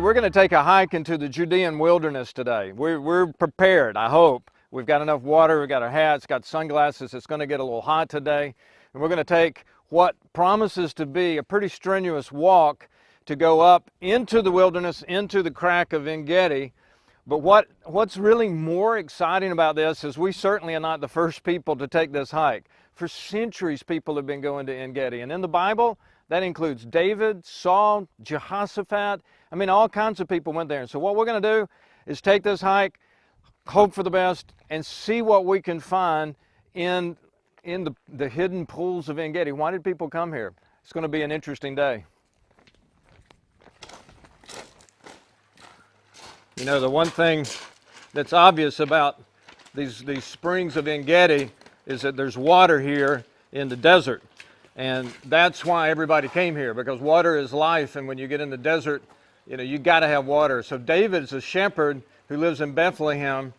we're going to take a hike into the Judean wilderness today. We're prepared, I hope. We've got enough water, we've got our hats, got sunglasses. It's going to get a little hot today. And we're going to take what promises to be a pretty strenuous walk to go up into the wilderness, into the crack of En Gedi. But what's really more exciting about this is we certainly are not the first people to take this hike. For centuries, people have been going to En Gedi. And in the Bible, that includes David, Saul, Jehoshaphat. I mean, all kinds of people went there. And so what we're going to do is take this hike, hope for the best, and see what we can find in the hidden pools of En Gedi. Why did people come here? It's going to be an interesting day. You know, the one thing that's obvious about these springs of En Gedi is that there's water here in the desert. And that's why everybody came here, because water is life, and when you get in the desert, you know, you got to have water. So David's a shepherd who lives in Bethlehem.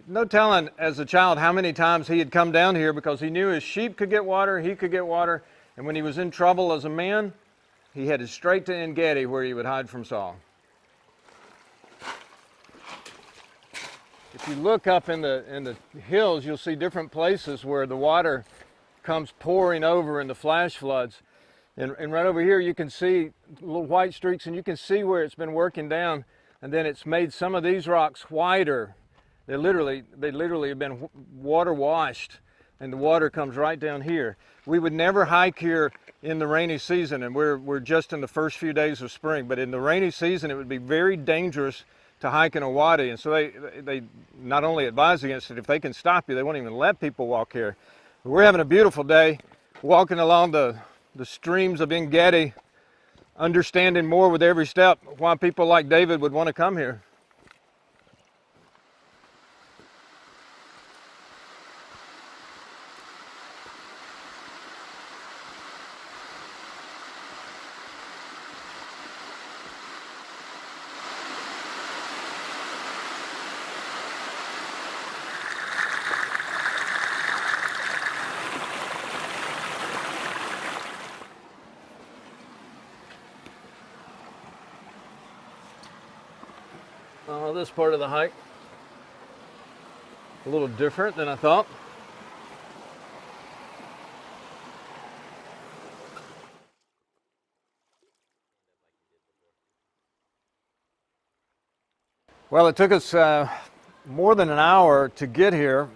No telling as a child how many times he had come down here because he knew his sheep could get water, he could get water, and when he was in trouble as a man, he headed straight to En Gedi where he would hide from Saul. If you look up in the hills, you'll see different places where the water comes pouring over in the flash floods. And right over here you can see little white streaks, and you can see where it's been working down, and then it's made some of these rocks whiter. They literally have been water washed, and the water comes right down here. We would never hike here in the rainy season, and we're just in the first few days of spring, but in the rainy season it would be very dangerous to hike in a wadi, and so they not only advise against it, if they can stop you, they won't even let people walk here. But we're having a beautiful day, walking along the streams of En Gedi, understanding more with every step why people like David would want to come here. This part of the hike, a little different than I thought. Well, it took us more than an hour to get here.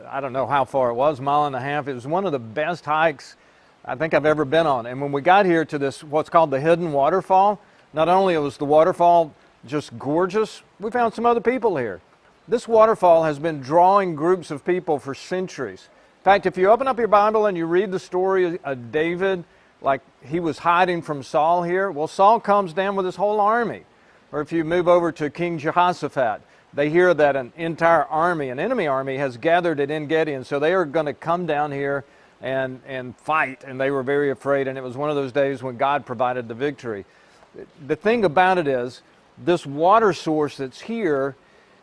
I don't know how far it was, a mile and a half. It was one of the best hikes I think I've ever been on. And when we got here to this, what's called the Hidden Waterfall, not only was the waterfall just gorgeous, we found some other people here. This waterfall has been drawing groups of people for centuries. In fact, if you open up your Bible and you read the story of David, like he was hiding from Saul here, well, Saul comes down with his whole army. Or if you move over to King Jehoshaphat, they hear that an entire army, an enemy army, has gathered at En Gedi, and so they are going to come down here and fight, and they were very afraid, and it was one of those days when God provided the victory. The thing about it is, this water source that's here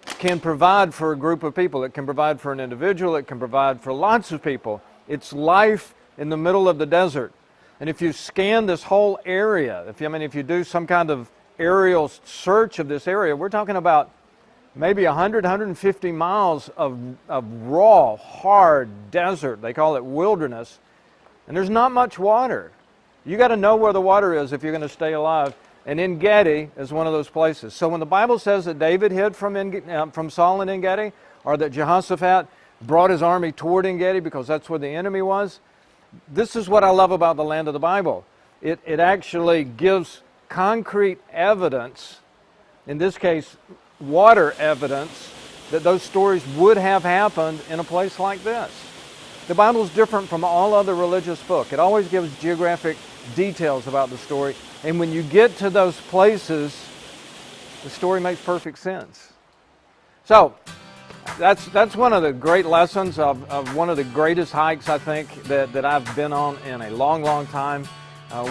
can provide for a group of people. It can provide for an individual. It can provide for lots of people. It's life in the middle of the desert. And if you scan this whole area, if you do some kind of aerial search of this area, we're talking about maybe 100, 150 miles of raw, hard desert. They call it wilderness. And there's not much water. You got to know where the water is if you're going to stay alive. And En Gedi is one of those places. So when the Bible says that David hid from Saul in En Gedi, or that Jehoshaphat brought his army toward En Gedi because that's where the enemy was, this is what I love about the land of the Bible. It actually gives concrete evidence, in this case water evidence, that those stories would have happened in a place like this. The Bible is different from all other religious books. It always gives geographic details about the story. And when you get to those places, the story makes perfect sense. So that's one of the great lessons of one of the greatest hikes, I think, that I've been on in a long, long time.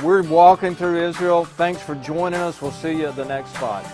We're walking through Israel. Thanks for joining us. We'll see you at the next spot.